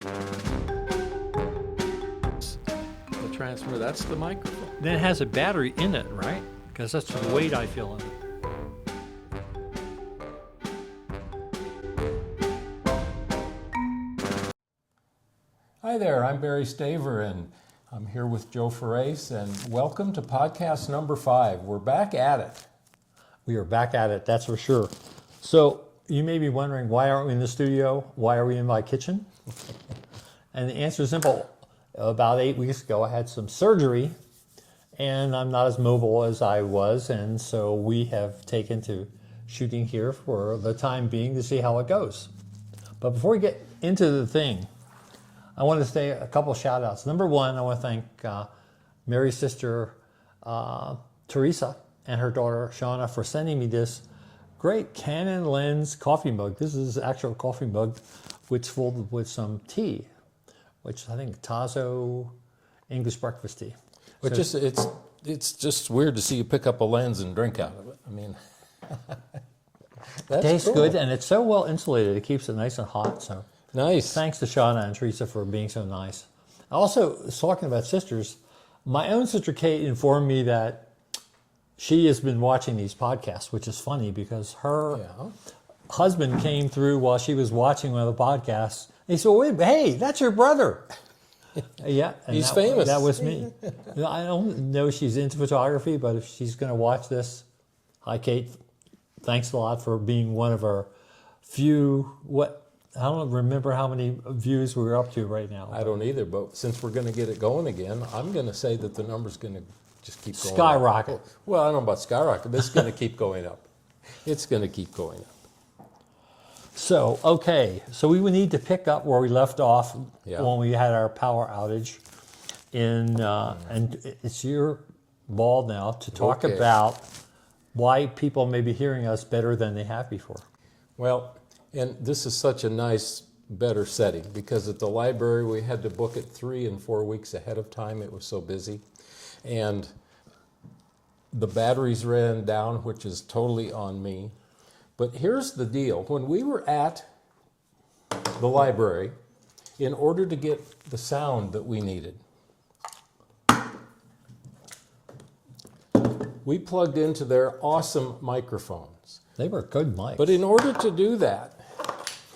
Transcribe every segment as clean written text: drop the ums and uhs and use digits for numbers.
The transmitter, that's the microphone. Then it has a battery in it, right? Because that's the weight I feel in it. Hi there, I'm Barry Staver, and I'm here with Joe Farace, and welcome to podcast number 5. We're back at it. We are back at it, that's for sure. So you may be wondering, why aren't we in the studio? Why are we in my kitchen? And the answer is simple. About 8 weeks ago, I had some surgery, and I'm not as mobile as I was, and so we have taken to shooting here for the time being to see how it goes. But before we get into the thing, I want to say a couple shout outs. Number one, I want to thank Mary's sister, Teresa, and her daughter, Shauna, for sending me this great Canon lens coffee mug. This is an actual coffee mug, which filled with some tea, which I think Tazo English breakfast tea. But So- it's just weird to see you pick up a lens and drink out of it. I mean, that's Tastes cool. good, and it's so well insulated. It keeps it nice and hot. So Nice. thanks to Shauna and Teresa for being so nice. Also, talking about sisters, my own sister Kate informed me that she has been watching these podcasts, which is funny because her Yeah. husband came through while she was watching one of the podcasts. He said, "Wait, hey, that's your brother." Yeah, and He's famous. That was me. I don't know if she's into photography, but if she's going to watch this, hi Kate, thanks a lot for being one of our few. I don't remember how many views we're up to right now. I don't either, but since we're going to get it going again, I'm going to say that the number's going to just keep going Skyrocket. up. Well, I don't know about skyrocket, but it's going to keep going up. It's going to keep going up. So, okay, so we would need to pick up where we left off Yeah. when we had our power outage. And it's your ball now to talk Okay. about why people may be hearing us better than they have before. Well, and this is such a nice, better setting because at the library we had to book it 3 and 4 weeks ahead of time. It was so busy. And the batteries ran down, which is totally on me. But here's the deal. When we were at the library, in order to get the sound that we needed, we plugged into their awesome microphones. They were good mics. But in order to do that,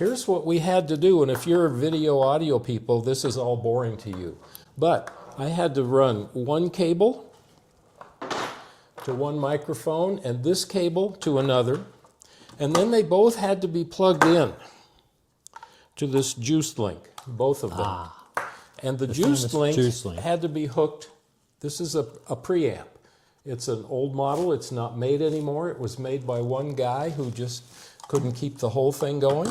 here's what we had to do. And if you're video audio people, this is all boring to you. But I had to run one cable to one microphone and this cable to another. And then they both had to be plugged in to this juice link, both of them. And the juice famous juice link link. had to be hooked. This is a preamp. It's an old model. It's not made anymore. It was made by one guy who just couldn't keep the whole thing going.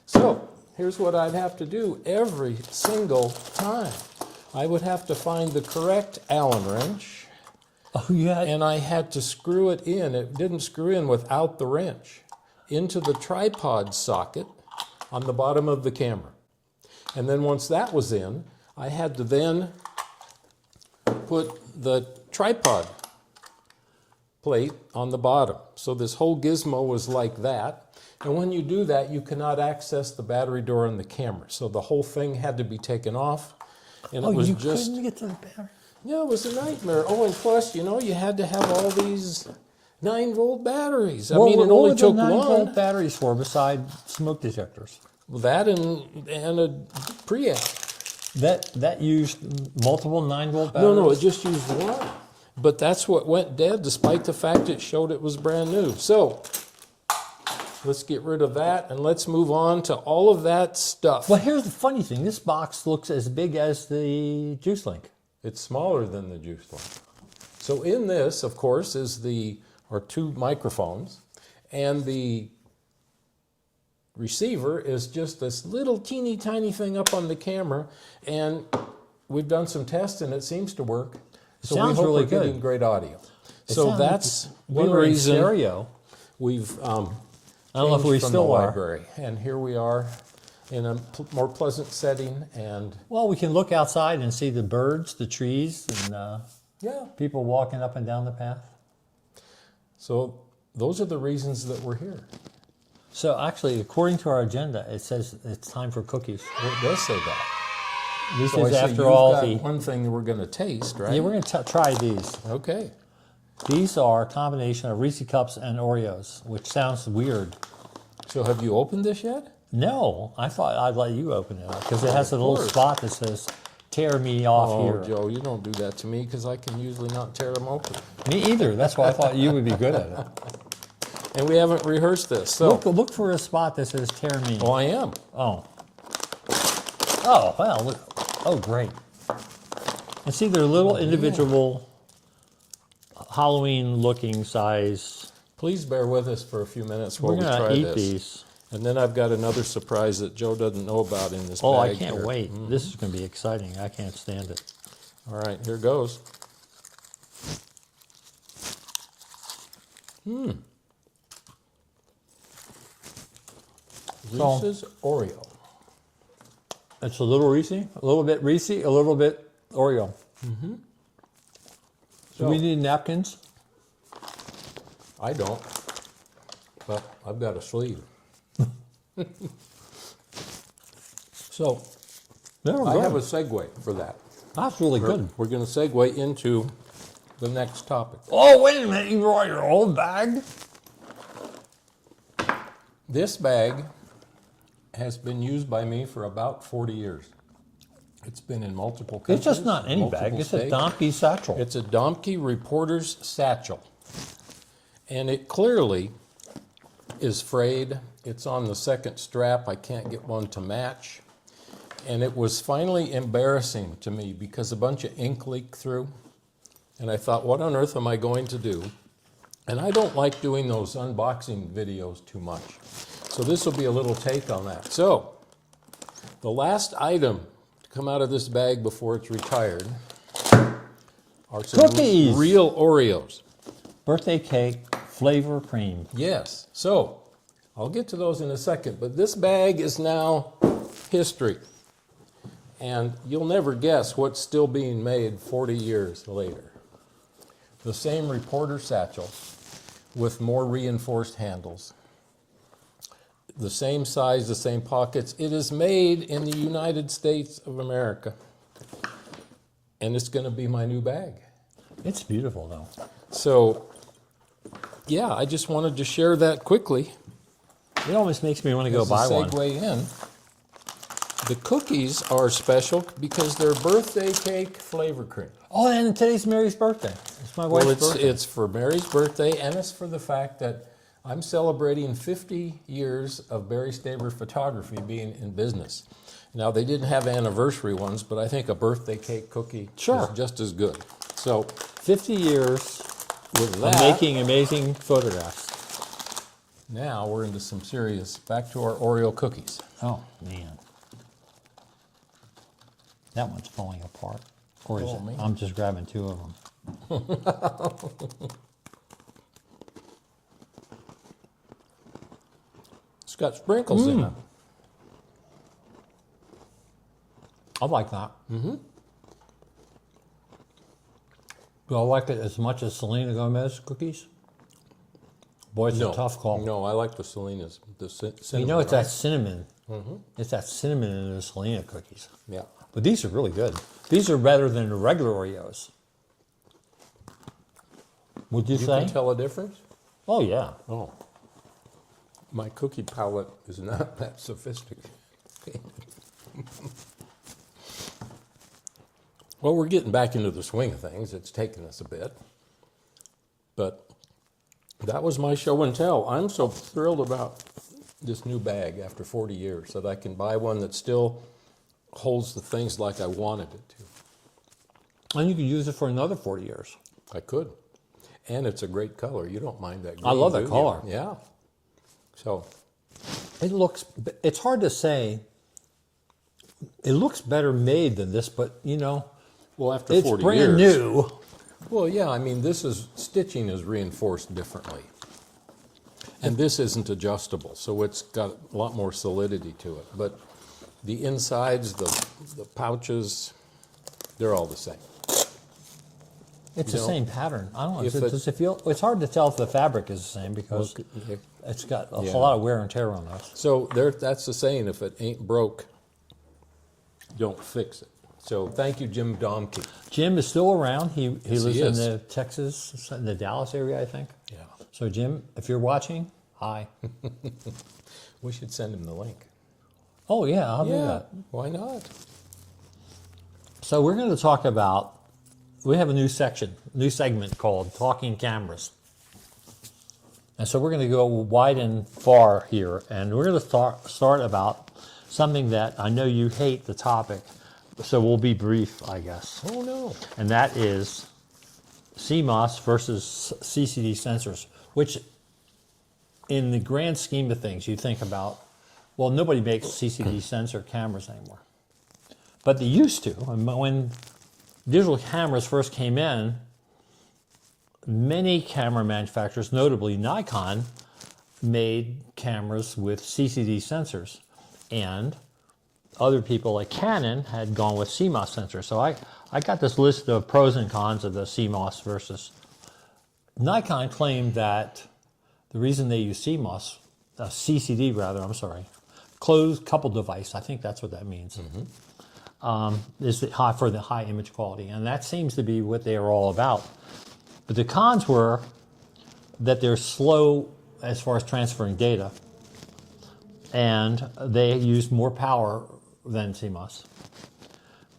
So here's what I'd have to do every single time. I would have to find the correct Allen wrench, Oh, yeah. and I had to screw it in. It didn't screw in without the wrench into the tripod socket on the bottom of the camera. And then once that was in, I had to then put the tripod plate on the bottom. So this whole gizmo was like that. And when you do that, you cannot access the battery door on the camera. So the whole thing had to be taken off. And Oh, it was you just, couldn't get to the battery. yeah, it was a nightmare. Oh, and plus, you know, you had to have all these 9-volt batteries. I mean, it what only were the took 9-volt one. batteries for besides smoke detectors? Well, that and a preamp. That used multiple 9-volt batteries? No, it just used one. But that's what went dead, despite the fact it showed it was brand new. So let's get rid of that and let's move on to all of that stuff. Well, here's the funny thing. This box looks as big as the Juice Link. It's smaller than the juice line. So in this, of course, are 2 microphones, and the receiver is just this little teeny tiny thing up on the camera, and we've done some tests and it seems to work. So sounds we hope really we're good. getting great audio. It So sounds that's like we one were in reason stereo. we've I don't know if changed we from still the are. library, and here we are in a more pleasant setting, and Well, we can look outside and see the birds, the trees, and yeah. people walking up and down the path. So those are the reasons that we're here. So actually, according to our agenda, it says it's time for cookies. Well, it does say that. This So I is see after you've all got the. one thing that we're going to taste, right? Yeah, we're going to try these. Okay. These are a combination of Reese Cups and Oreos, which sounds weird. So have you opened this yet? No, I thought I'd let you open it because it has a little course. spot that says "Tear me off Oh, here." Joe, you don't do that to me because I can usually not tear them open. Me either. That's why I thought you would be good at it. And we haven't rehearsed this, so. Look for a spot that says "Tear me." Oh, I am. Oh. Oh, well. Look. Oh, great. And see, they're little individual Halloween-looking size. Please bear with us for a few minutes while We're we going try to eat this. these. And then I've got another surprise that Joe doesn't know about in this Oh, bag I can't here. wait. This is going to be exciting. I can't stand it. All right, here goes. Reese's Oreo. It's a little Reese, a little bit Reese, a little bit Oreo. Mm-hmm. Do we need napkins? I don't, but I've got a sleeve. So No, I have a segue for that. That's really good. We're going to segue into the next topic. Oh, wait a minute. You brought your old bag? This bag has been used by me for about 40 years. It's been in multiple countries. It's just not any bag. multiple It's a states. Domke satchel. It's a Domke reporter's satchel. And it clearly is frayed. It's on the second strap. I can't get one to match. And it was finally embarrassing to me because a bunch of ink leaked through. And I thought, what on earth am I going to do? And I don't like doing those unboxing videos too much. So this will be a little take on that. So the last item to come out of this bag before it's retired are some Cookies! real Oreos. Birthday cake, flavor cream. Yes. So I'll get to those in a second, but this bag is now history. And you'll never guess what's still being made 40 years later. The same reporter satchel with more reinforced handles. The same size, the same pockets. It is made in the United States of America. And it's going to be my new bag. It's beautiful, though. So, yeah, I just wanted to share that quickly. It almost makes me want to go As a buy one. segue in. The cookies are special because they're birthday cake flavor cream. Oh, and today's Mary's birthday. It's my wife's Well, birthday. it's for Mary's birthday, and it's for the fact that I'm celebrating 50 years of Barry Staver Photography being in business. Now, they didn't have anniversary ones, but I think a birthday cake cookie Sure. is just as good. So, 50 years with of that, making amazing photographs. now we're into some serious, back to our Oreo cookies. Oh, man. That one's falling apart. Or is Oh, it? man. I'm just grabbing two of them. It's got sprinkles in it. I like that. Mm-hmm. Do I like it as much as Selena Gomez cookies? Boy, it's a tough call. No, I like the Selena's. The cinnamon. You know, it's that cinnamon. Mm-hmm. It's that cinnamon in the Selena cookies. Yeah. But these are really good. These are better than the regular Oreos. Would you You say? can tell a difference? Oh, yeah. Oh. My cookie palette is not that sophisticated. Well, we're getting back into the swing of things. It's taken us a bit. But that was my show and tell. I'm so thrilled about this new bag after 40 years that I can buy one that still holds the things like I wanted it to. And you could use it for another 40 years. I could. And it's a great color. You don't mind that green, I love that do you? color. Yeah. So, It's hard to say. It looks better made than this, but you know, well, after it's 40 brand years. new. Well, yeah, I mean, stitching is reinforced differently. And this isn't adjustable, so it's got a lot more solidity to it. But the insides, the pouches, they're all the same. It's You the know, same pattern. I don't know. if Does it feel? It's hard to tell if the fabric is the same because It's got a Yeah. whole lot of wear and tear on those. So that's the saying, if it ain't broke, don't fix it. So thank you, Jim Domke. Jim is still around. He Yes, lives he in is. the Texas, in the Dallas area, I think. Yeah. So Jim, if you're watching, hi. We should send him the link. Oh yeah, I'll do Yeah, that. why not? So we're going to talk about, we have a new segment called Talking Cameras. And so we're going to go wide and far here, and we're going to start about something that I know you hate the topic, so we'll be brief, I guess. Oh, no. And that is CMOS versus CCD sensors, which in the grand scheme of things, you think about, well, nobody makes CCD sensor cameras anymore. But they used to. And when digital cameras first came in, many camera manufacturers, notably Nikon, made cameras with CCD sensors. And other people like Canon had gone with CMOS sensors. So I got this list of pros and cons of the CMOS versus. Nikon claimed that the reason they use CMOS, CCD rather, I'm sorry, closed coupled device, I think that's what that means, is for the high image quality. And that seems to be what they are all about. But the cons were that they're slow as far as transferring data, and they used more power than CMOS.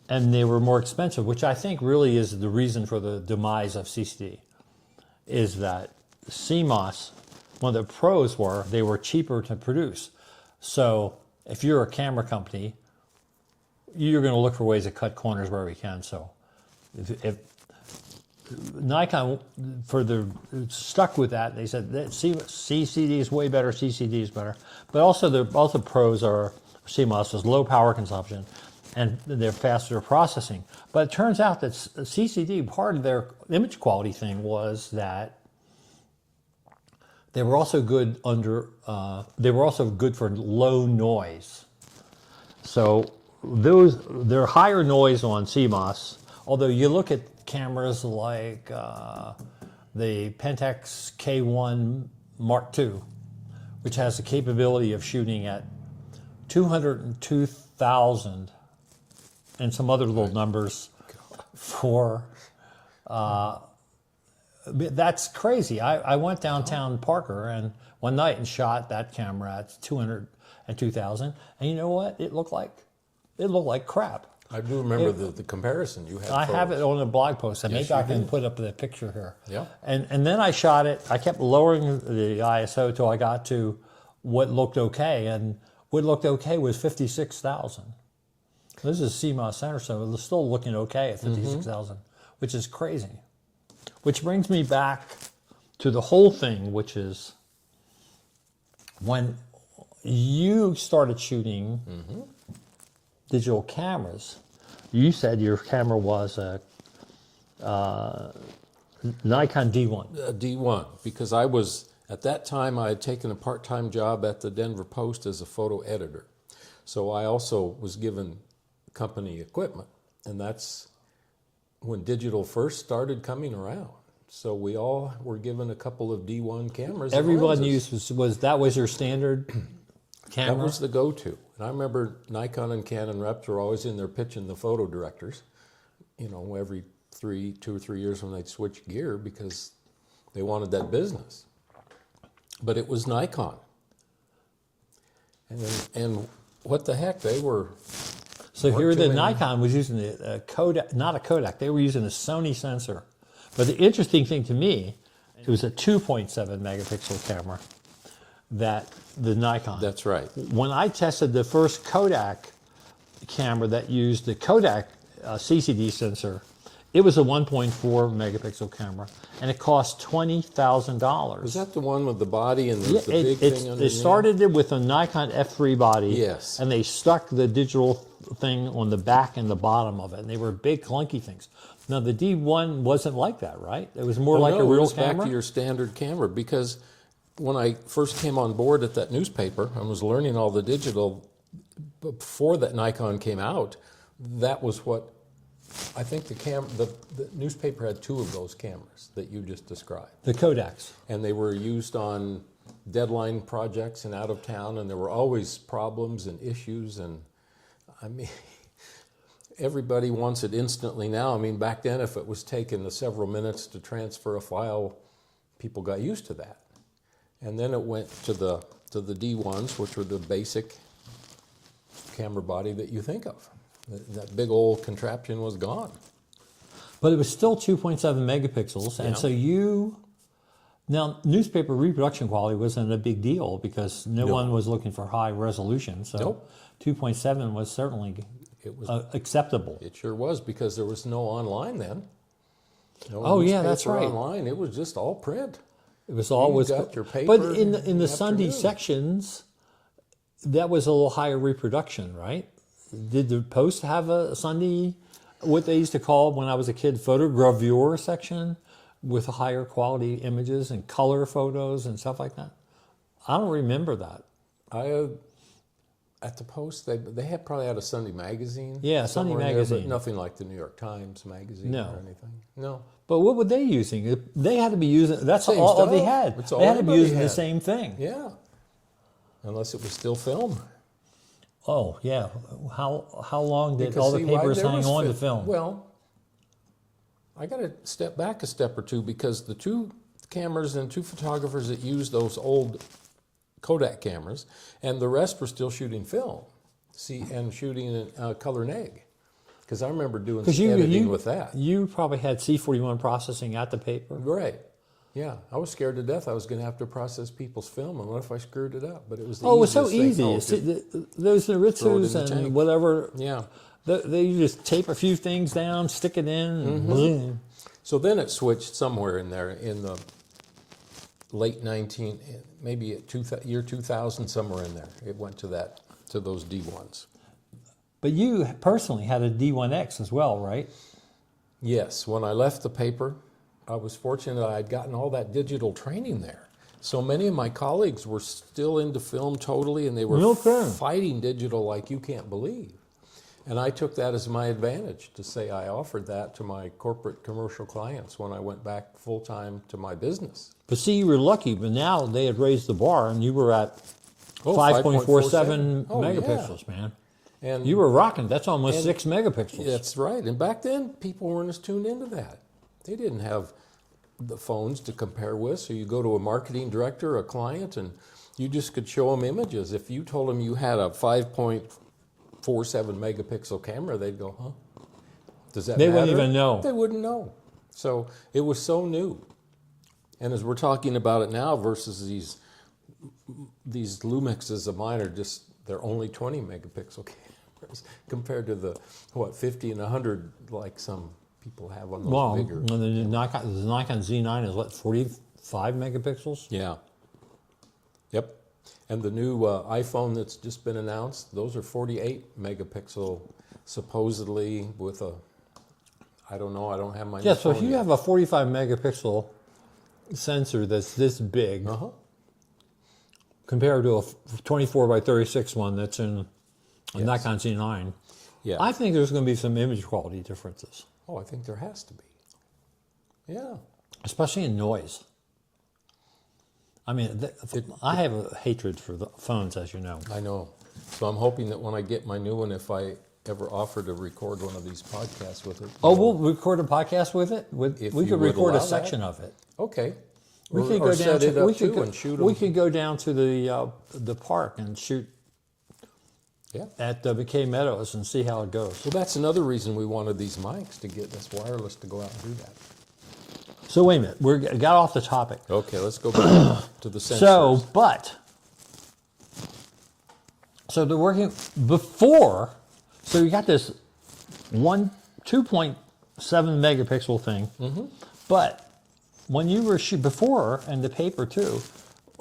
And they were more expensive, which I think really is the reason for the demise of CCD, is that CMOS, one of the pros were they were cheaper to produce. So if you're a camera company, you're going to look for ways to cut corners wherever you can. So if Nikon stuck with that, they said that CCD is way better, CCD is better. But also the pros are CMOS is low power consumption and they're faster processing. But it turns out that CCD, part of their image quality thing was that they were also good for low noise. So they're higher noise on CMOS, although you look at cameras like the Pentax K1 Mark II, which has the capability of shooting at 202,000 and some other little numbers for, that's crazy. I went downtown Parker and one night and shot that camera at 202,000, and you know what? It looked like crap. I do remember the comparison you had. I have it on a blog post, and Yes, maybe I you can do. put up the picture here. Yeah. And then I shot it. I kept lowering the ISO till I got to what looked okay, and what looked okay was 56,000. This is CMOS center, so it's still looking okay at 56,000, which is crazy. Which brings me back to the whole thing, which is when you started shooting digital cameras, you said your camera was a Nikon D1. D1, because I was, at that time, I had taken a part-time job at the Denver Post as a photo editor. So I also was given company equipment, and that's when digital first started coming around. So we all were given a couple of D1 cameras. and Everyone lenses. used that was your standard camera? That was the go-to. And I remember Nikon and Canon reps were always in there pitching the photo directors, you know, every 2 or 3 years when they'd switch gear because they wanted that business. But it was Nikon. And what the heck, they were... So here the doing- Nikon was using a Kodak, not a Kodak, they were using a Sony sensor. But the interesting thing to me, it was a 2.7 megapixel camera, that the Nikon. That's right. When I tested the first Kodak camera that used the Kodak CCD sensor, it was a 1.4 megapixel camera, and it cost $20,000. Was that the one with the body and the big thing underneath? They started it with a Nikon F3 body, Yes. and they stuck the digital thing on the back and the bottom of it, and they were big clunky things. Now the D1 wasn't like that, right? It was more like a it real was camera. back to your standard camera, because when I first came on board at that newspaper and was learning all the digital before that Nikon came out, that was what I think the newspaper had 2 of those cameras that you just described. The Kodaks. And they were used on deadline projects and out of town, and there were always problems and issues. And I mean, everybody wants it instantly now. I mean, back then, if it was taking several minutes to transfer a file, people got used to that. And then it went to the D1s, which were the basic camera body that you think of. That big old contraption was gone. But it was still 2.7 megapixels, and so now newspaper reproduction quality wasn't a big deal because no one was looking for high resolution. So 2.7 was certainly acceptable. It sure was, because there was no online then. No that's right. Online, it was just all print. It was always got your paper but in the Sunday sections, that was a little higher reproduction, right? Did the Post have a Sunday, what they used to call when I was a kid, photogravure section with higher quality images and color photos and stuff like that? I don't remember that. At the Post, they had probably had a Sunday magazine. Yeah, Sunday magazine. But nothing like the New York Times magazine or anything. No. But what were they using? They had to be using, that's Same all stuff. they had. It's all They had to be everybody using the had. same thing. Yeah. Unless it was still film. Oh, yeah. How long did Because, all the see, papers there hang was on to film? Well, I got to step back a step or two, because the two cameras and two photographers that used those old Kodak cameras, and the rest were still shooting film, and shooting color neg. Because I remember doing editing with that. You probably had C41 processing at the paper. Right. Yeah, I was scared to death I was going to have to process people's film, and what if I screwed it up? But it was the Oh, it was so easiest thing. easy. Those Noritsus and tank. whatever, Yeah. they just tape a few things down, stick it in, and boom. So then it switched somewhere in there in the late 19, maybe at year 2000, somewhere in there. It went to those D1s. But you personally had a D1X as well, right? Yes, when I left the paper, I was fortunate I had gotten all that digital training there. So many of my colleagues were still into film totally, and they were fighting digital like you can't believe. And I took that as my advantage to say I offered that to my corporate commercial clients when I went back full-time to my business. But see, you were lucky, but now they had raised the bar and you were at 5.47 megapixels, man. And you were rocking. That's almost 6 megapixels. That's right. And back then, people weren't as tuned into that. They didn't have the phones to compare with. So you go to a marketing director, a client, and you just could show them images. If you told them you had a 5.47 megapixel camera, they'd go, huh? Does that matter? They wouldn't even know. They wouldn't know. So it was so new. And as we're talking about it now versus these Lumixes of mine are just, they're only 20 megapixel cameras compared to the, 50 and 100 like some people have on those bigger. Well, the Nikon Z9 is what, 45 megapixels? Yeah. Yep. And the new iPhone that's just been announced, those are 48 megapixel, supposedly with a, I don't know, I don't have my Yeah, so if phone you yet. have a 45 megapixel sensor that's this big, compared to a 24 by 36 one that's in a Nikon Z9, I think there's going to be some image quality differences. Oh, I think there has to be. Yeah. Especially in noise. I mean, I have a hatred for the phones, as you know. I know. So I'm hoping that when I get my new one, if I ever offer to record one of these podcasts with it. Oh, we'll record a podcast with it? If We you could would record a allow section that. of it. Okay. We could or go set down it to up we could too go, and shoot we them. could go down to the park and shoot at McKay Meadows and see how it goes. Well, that's another reason we wanted these mics, to get this wireless to go out and do that. So wait a minute, we got off the topic. Okay, let's go back to the sensors. So they're working before. So you got this 2.7 megapixel thing, but when you were before, and the paper too,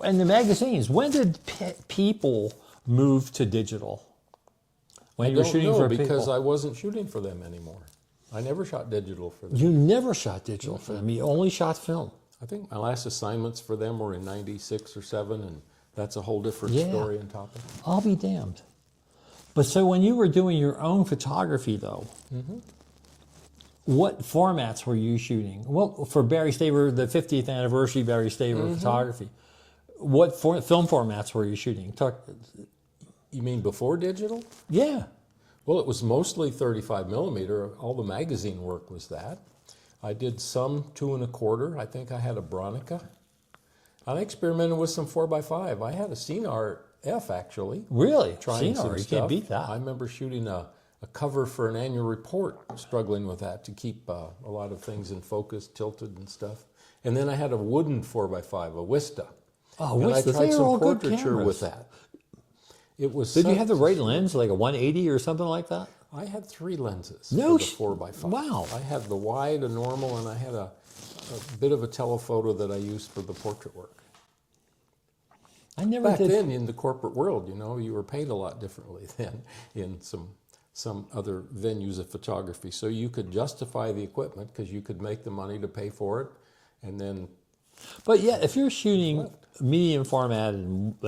and the magazines, when did people move to digital? When you were shooting for people? Because I wasn't shooting for them anymore. I never shot digital for them. You never shot digital for them. You only shot film. I think my last assignments for them were in 96 or 7, and that's a whole different story and topic. I'll be damned. But so when you were doing your own photography, though, what formats were you shooting? Well, for Barry Staver, the 50th anniversary Barry Staver photography, What film formats were you shooting? You mean before digital? Yeah. Well, it was mostly 35 millimeter. All the magazine work was that. I did some 2 1/4. I think I had a Bronica. I experimented with some 4x5. I had a Cinar F actually. Really? Trying Cinar, some you stuff. can't beat that. I remember shooting a cover for an annual report, struggling with that to keep a lot of things in focus, tilted and stuff. And then I had a wooden 4x5, a Vista. Oh, and Vista, I tried they are some all good portraiture cameras. with that. It was. Did you have the right lens, like a 180 or something like that? I had 3 lenses No for the 4x5. Wow. I had the wide, a normal, and I had a bit of a telephoto that I used for the portrait work. I never Back did. then, in the corporate world, you were paid a lot differently than in some other venues of photography. So you could justify the equipment because you could make the money to pay for it, and then. But yeah, if you're shooting medium format and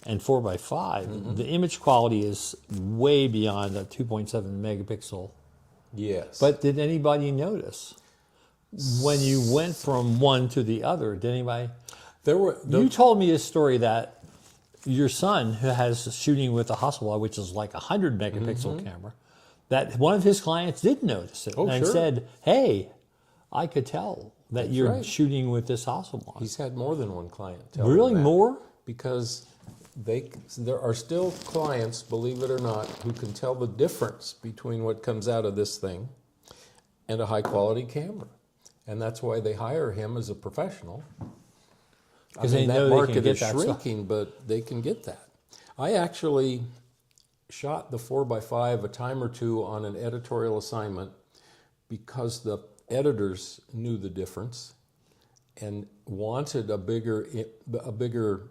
4x5, the image quality is way beyond a 2.7 megapixel. Yes. But did anybody notice when you went from one to the other? Did anybody? You told me a story that your son, who has shooting with a Hasselblad, which is like a 100 megapixel camera, that one of his clients did notice it and said, "Hey, I could tell that you're shooting with this Hasselblad." He's had more than one client tell Really, him that. more? Because there are still clients, believe it or not, who can tell the difference between what comes out of this thing and a high quality camera. And that's why they hire him as a professional. Because they know that they market can get is that stuff. shrinking, but they can get that. I actually shot the 4x5 a time or two on an editorial assignment because the editors knew the difference and wanted a bigger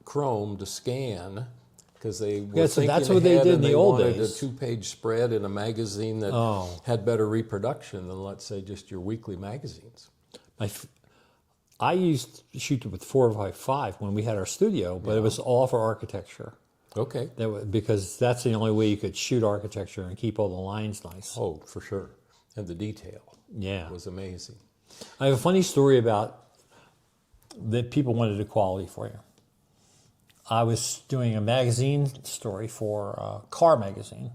chrome to scan because they were so thinking that's what they ahead did in and the they old wanted days. a 2-page spread in a magazine that had better reproduction than, let's say, just your weekly magazines. I used to shoot with 4x5 when we had our studio, but it was all for architecture. Okay. Because that's the only way you could shoot architecture and keep all the lines nice. Oh, for sure. And the detail was amazing. I have a funny story about that people wanted a quality for you. I was doing a magazine story for a car magazine,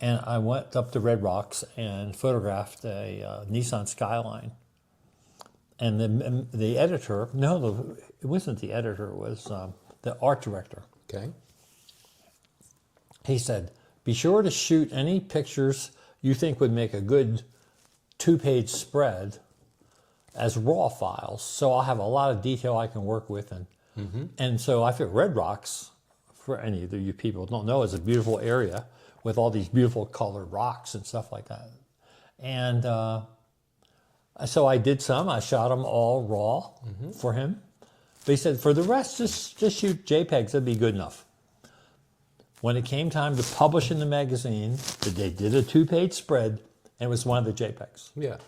and I went up to Red Rocks and photographed a Nissan Skyline. And the editor, it wasn't the editor, it was the art director. Okay. He said, "Be sure to shoot any pictures you think would make a good 2-page spread as raw files, so I'll have a lot of detail I can work with." And so I figured Red Rocks, for any of you people who don't know, is a beautiful area with all these beautiful colored rocks and stuff like that. And so I did some. I shot them all raw for him. But he said, for the rest, just shoot JPEGs. That'd be good enough. When it came time to publish in the magazine, they did a 2-page spread, and it was one of the JPEGs. Yeah.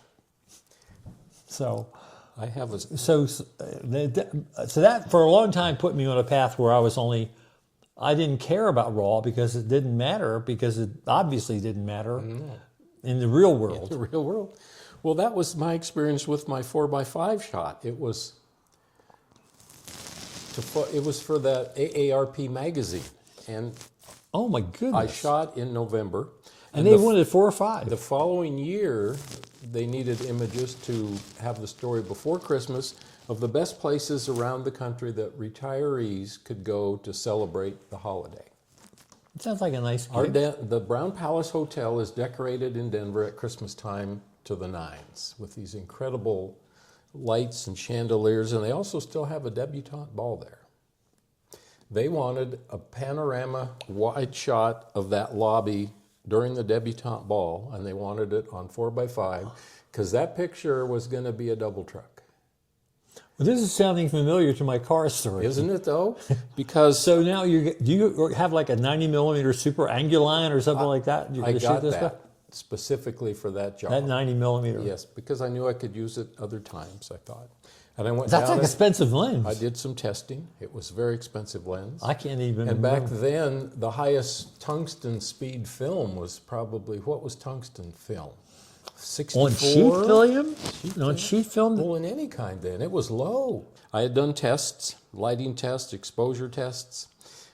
So I have a... So that for a long time put me on a path where I didn't care about raw because it didn't matter, because it obviously didn't matter in the real world. In the real world. Well, that was my experience with my 4x5 shot. It was for that AARP magazine, and oh my goodness! I shot in November, and they wanted 4 or 5. The following year, they needed images to have the story before Christmas of the best places around the country that retirees could go to celebrate the holiday. It sounds like a nice gig. The Brown Palace Hotel is decorated in Denver at Christmas time to the nines with these incredible lights and chandeliers, and they also still have a debutante ball there. They wanted a panorama wide shot of that lobby during the debutante ball, and they wanted it on 4x5 because that picture was going to be a double truck. Well, this is sounding familiar to my car story. Isn't it, though? Because so now do you have like a 90 millimeter super anguline or something like that? I got that specifically for that job. That 90 millimeter. Yes, because I knew I could use it other times, I thought. And I went That's down like expensive lens. I did some testing. It was a very expensive lens. I can't even And remember. back then, the highest tungsten speed film was probably, what was tungsten film? 64. On sheet film? Sheet On sheet film? Well, in any kind then. It was low. I had done tests, lighting tests, exposure tests,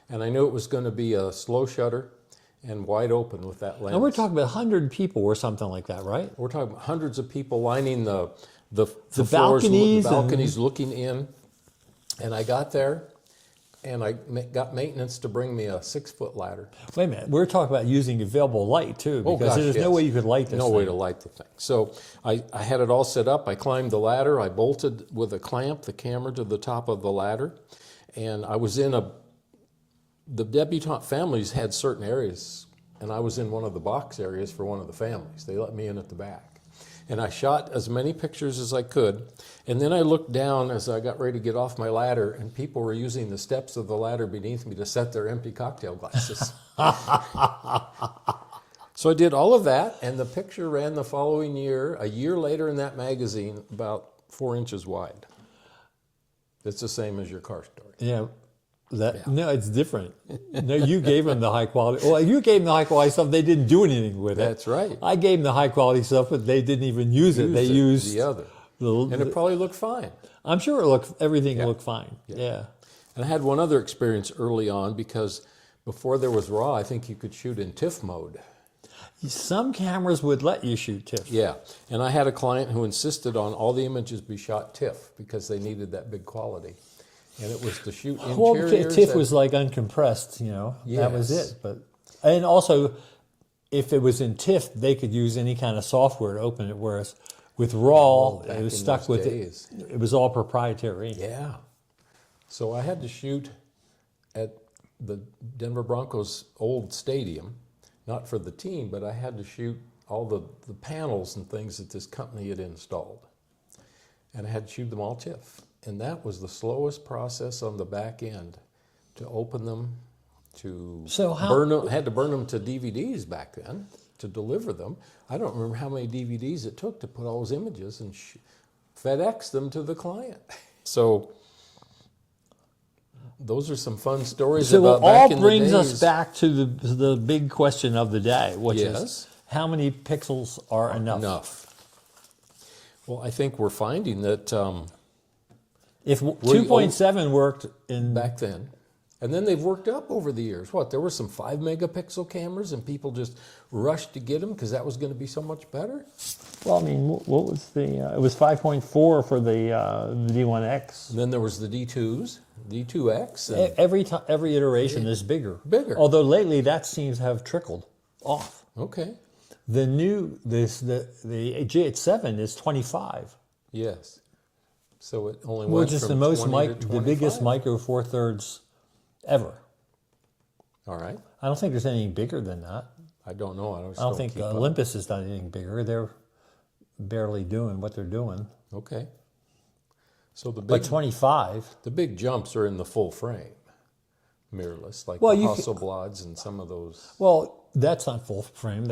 and I knew it was going to be a slow shutter and wide open with that lens. And we're talking about 100 people or something like that, right? We're talking about hundreds of people lining the floors, balconies the balconies looking in. And I got there, and I got maintenance to bring me a 6-foot ladder. Wait a minute. We're talking about using available light, too, because there's no way you could light this No thing. way to light the thing. So I had it all set up. I climbed the ladder. I bolted with a clamp the camera to the top of the ladder. And I was in the debutante families had certain areas, and I was in one of the box areas for one of the families. They let me in at the back. And I shot as many pictures as I could. And then I looked down as I got ready to get off my ladder, and people were using the steps of the ladder beneath me to set their empty cocktail glasses. So I did all of that, and the picture ran the following year, a year later in that magazine, about 4 inches wide. It's the same as your car story. Yeah. No, it's different. No, you gave them the high quality. Well, you gave them the high quality stuff. They didn't do anything with it. That's right. I gave them the high quality stuff, but they didn't even use it. They used the other. And it probably looked fine. I'm sure everything looked fine. Yeah. And I had one other experience early on, because before there was RAW, I think you could shoot in TIFF mode. Some cameras would let you shoot TIFF. Yeah. And I had a client who insisted on all the images be shot TIFF because they needed that big quality. And it was to shoot interiors. Well, TIFF was like uncompressed, That was Yes. it. And also, if it was in TIFF, they could use any kind of software to open it, whereas with RAW, back it was in stuck those with days. it. It was all proprietary. Yeah. So I had to shoot at the Denver Broncos old stadium, not for the team, but I had to shoot all the panels and things that this company had installed. And I had to shoot them all TIFF. And that was the slowest process on the back end to open them, to burn them. I had to burn them to DVDs back then to deliver them. I don't remember how many DVDs it took to put all those images and FedEx them to the client. So those are some fun stories So about it back all in the brings us days. back to the big question of the day, which Yes. is how many pixels are enough? Well, I think we're finding that If 2.7 worked in back then, and then they've worked up over the years. What, there were some 5-megapixel cameras and people just rushed to get them because that was going to be so much better? well, I mean, what was the? It was 5.4 for the D1X. And then there was the D2s, D2X. And Every iteration is bigger. Bigger. Although lately that seems to have trickled off. okay, The G87 is 25. yes. So it only went Which is from 20 to the biggest 25. micro four thirds ever. All right. I don't think there's anything bigger than that. I don't know. I I don't think Olympus has done anything bigger. They're barely doing what they're doing. Okay. So the But big 25. the big jumps are in the full frame, mirrorless, like Well, the you Hasselblads and some of those. Well, that's not full frame.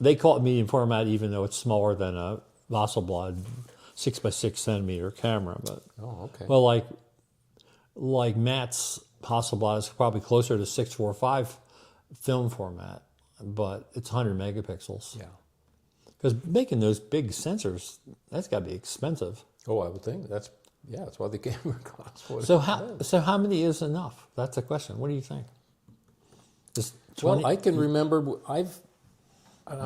They call it medium format, even though it's smaller than a Hasselblad 6x6 centimeter camera. But Oh, okay. well, like Matt's Hasselblad is probably closer to 645 film format, but it's 100 megapixels. Yeah. Because making those big sensors, that's got to be expensive. Oh, I would think that's why the camera costs what So it how does. so how many is enough? That's the question. What do you think? Just 20? Well, I can remember I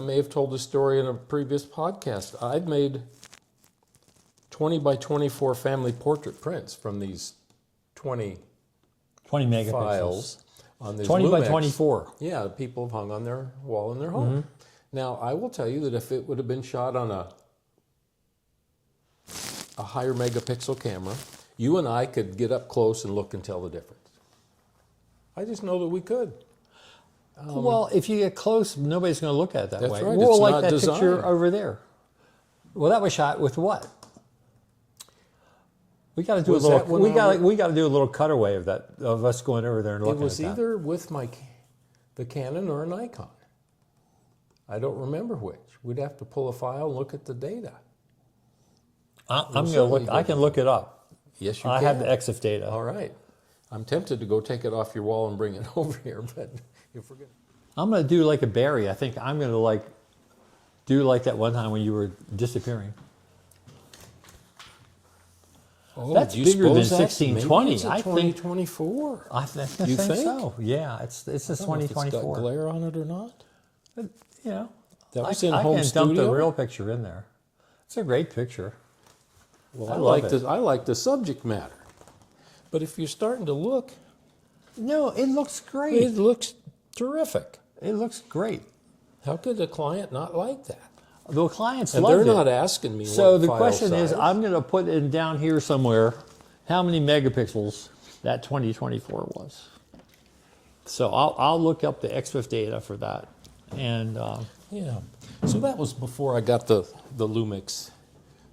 may have told this story in a previous podcast. I've made 20 by 24 family portrait prints from these 20 megapixels. files on these 20 by Lumex. 24. Yeah, people have hung on their wall in their home. Now, I will tell you that if it would have been shot on a higher megapixel camera, you and I could get up close and look and tell the difference. I just know that we could. Well, if you get close, nobody's going to look at it that That's way. right, Well, it's like not that designed. picture over there. Well, that was shot with what? We got to do Was a little. that when We got to do a little cutaway of that of us going over there and It looking was at that. either with the Canon or a Nikon. I don't remember which. We'd have to pull a file and look at the data. I'm going to certainly look. I can look it up. Yes, you I can. have the EXIF data. All right. I'm tempted to go take it off your wall and bring it over here, but if we're going I'm going to do like a Barry. I think I'm going to Do like that one time when you were disappearing. Oh, That's do you bigger than suppose that's- 1620. Maybe it's a I think 2024. I think You think? so. Yeah, it's a I don't know if it's 2024. got glare on it or not. You know, That was I in home can dump the studio? real picture in there. It's a great picture. Well, I I love like it. the I like the subject matter, but if you're starting to look, No, it looks great. it looks terrific. It looks great. How could a client not like that? The clients And loved they're it. not asking me. So what the file question is, size. I'm going to put in down here somewhere how many megapixels that 2024 was. So I'll look up the XFIF data for that. And Yeah. So that was before I got the Lumix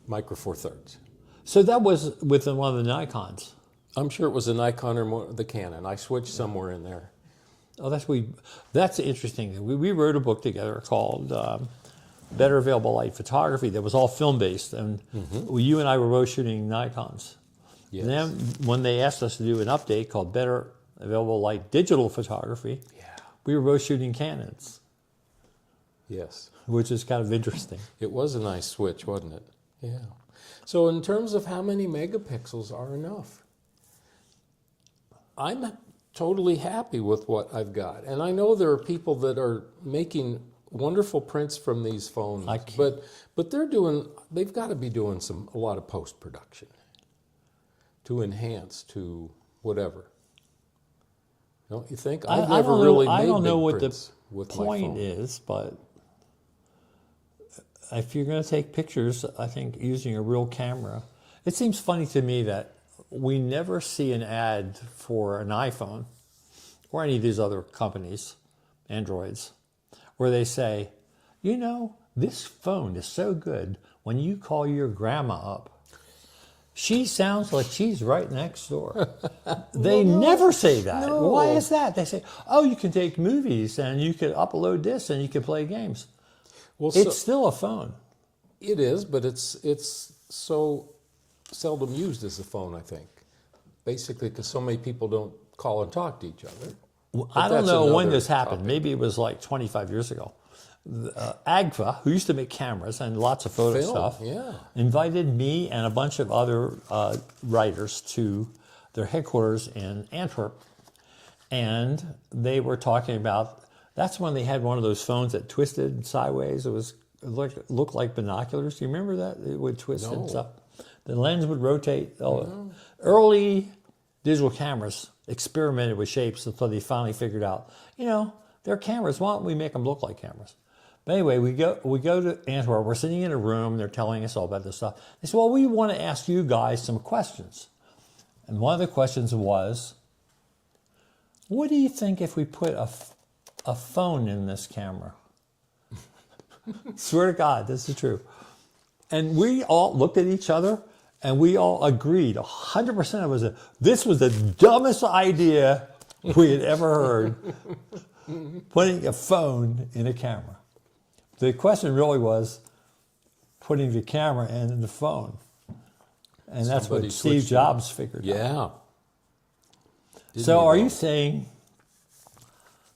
Micro Four Thirds. so that was with one of the Nikons. I'm sure it was a Nikon or the Canon. I switched somewhere in there. Oh, that's interesting. We wrote a book together called Better Available Light Photography that was all film based, and you and I were both shooting Nikons. Yes. And then when they asked us to do an update called Better Available Light Digital Photography, we were both shooting Canons, Yes. which is kind of interesting. It was a nice switch, wasn't it? Yeah. So in terms of how many megapixels are enough, I'm totally happy with what I've got. And I know there are people that are making wonderful prints from these phones, but they've got to be doing a lot of post-production to enhance to whatever. Don't you think? I've never really made I don't know big what the prints with my point phone. is, but if you're going to take pictures, I think using a real camera. It seems funny to me that we never see an ad for an iPhone or any of these other companies, Androids, where they say, you know, this phone is so good when you call your grandma up. She sounds like she's right next door. They never say that. No. Why is that? They say, oh, you can take movies and you can upload this and you can play games. Well, It's still a phone. it is, but it's so seldom used as a phone, I think. Basically, because so many people don't call and talk to each other. I don't that's know when another this happened. topic. Maybe it was like 25 years ago. AGFA, who used to make cameras and lots of photo Film, stuff, yeah. invited me and a bunch of other writers to their headquarters in Antwerp. And they were talking about, that's when they had one of those phones that twisted sideways. It looked like binoculars. Do you remember that? It would twist No. and stuff. The lens would rotate. Early digital cameras experimented with shapes until they finally figured out, you know, they're cameras. Why don't we make them look like cameras? But anyway, we go to Antwerp. We're sitting in a room. They're telling us all about this stuff. They said, well, we want to ask you guys some questions. And one of the questions was, what do you think if we put a phone in this camera? Swear to God, this is true. And we all looked at each other and we all agreed, 100% of us, this was the dumbest idea we had ever heard, putting a phone in a camera. The question really was putting the camera in the phone. And that's Somebody what Steve switched it. Jobs figured out. Yeah. So are you know? saying,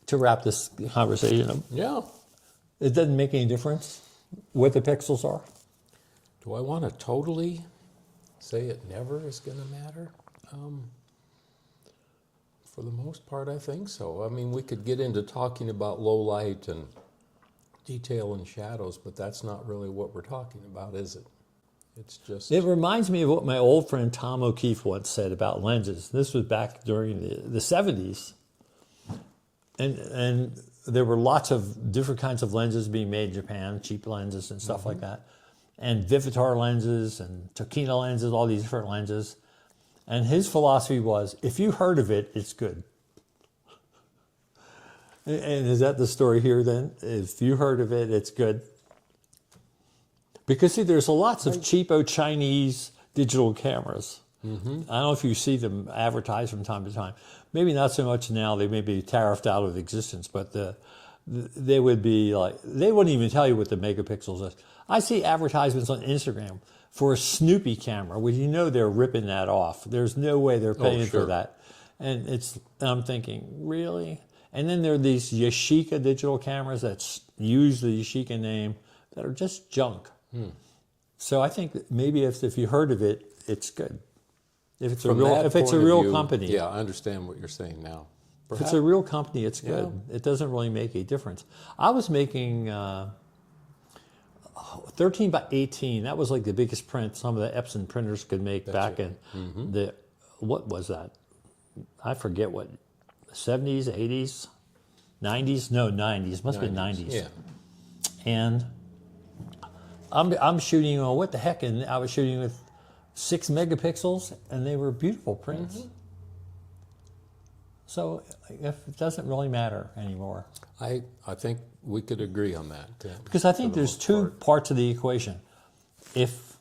to wrap this conversation up, Yeah. it doesn't make any difference what the pixels are? Do I want to totally say it never is going to matter? For the most part, I think so. I mean, we could get into talking about low light and detail and shadows, but that's not really what we're talking about, is it? It's just... It reminds me of what my old friend Tom O'Keefe once said about lenses. This was back during the 70s. And there were lots of different kinds of lenses being made in Japan, cheap lenses and stuff like that. And Vivitar lenses and Tokina lenses, all these different lenses. And his philosophy was, if you heard of it, it's good. And is that the story here then? If you heard of it, it's good. Because see, there's lots of cheapo Chinese digital cameras. I don't know if you see them advertised from time to time. Maybe not so much now. They may be tariffed out of existence, but they would be like, they wouldn't even tell you what the megapixels is. I see advertisements on Instagram for a Snoopy camera, where you know they're ripping that off. There's no way they're paying for that. And I'm thinking, really? And then there are these Yashica digital cameras that use the Yashica name, that are just junk. So I think that maybe if you heard of it, it's good. If it's From a real that if it's a point of real view, company, Yeah, I understand what you're saying now. if it's a real company, it's good. It doesn't really make a difference. I was making 13 by 18. That was like the biggest print some of the Epson printers could make back in the, what was that? I forget what, 70s, 80s, 90s? No, 90s. Must have been 90s. Yeah. And I'm shooting, what the heck, and I was shooting with 6 megapixels, and they were beautiful prints. So it doesn't really matter anymore. I think we could agree on that. Because I think there's two parts of the equation. If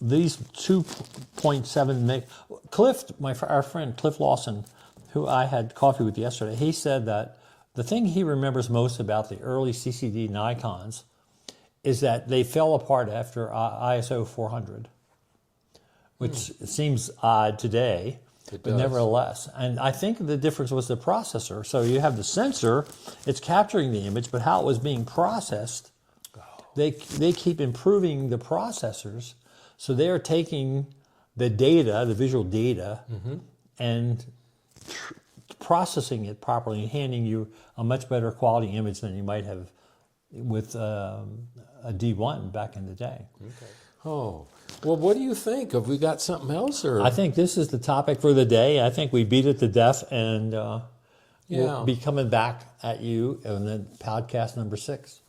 these 2.7 meg, Cliff, our friend Cliff Lawson, who I had coffee with yesterday, he said that the thing he remembers most about the early CCD Nikons is that they fell apart after ISO 400, which seems odd today. But nevertheless, and I think the difference was the processor. So you have the sensor, it's capturing the image, but how it was being processed, they keep improving the processors. So they're taking the data, the visual data, and processing it properly and handing you a much better quality image than you might have with a D1 back in the day. Okay. Oh, well, what do you think? Have we got something else? Or I think this is the topic for the day. I think we beat it to death, and we'll be coming back at you in the podcast number 6.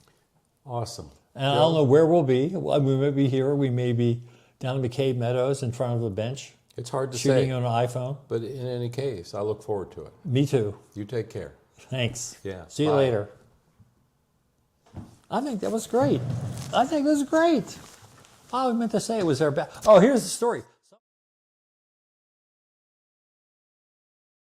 Awesome. And I don't know where we'll be. We may be here. We may be down in McCabe Meadows in front of a bench. It's hard to shooting say. On an iPhone. But in any case, I look forward to it. Me too. You take care. Thanks. Yeah. See you later. I think that was great. I think it was great. Oh, I meant to say it was our best. Oh, here's the story.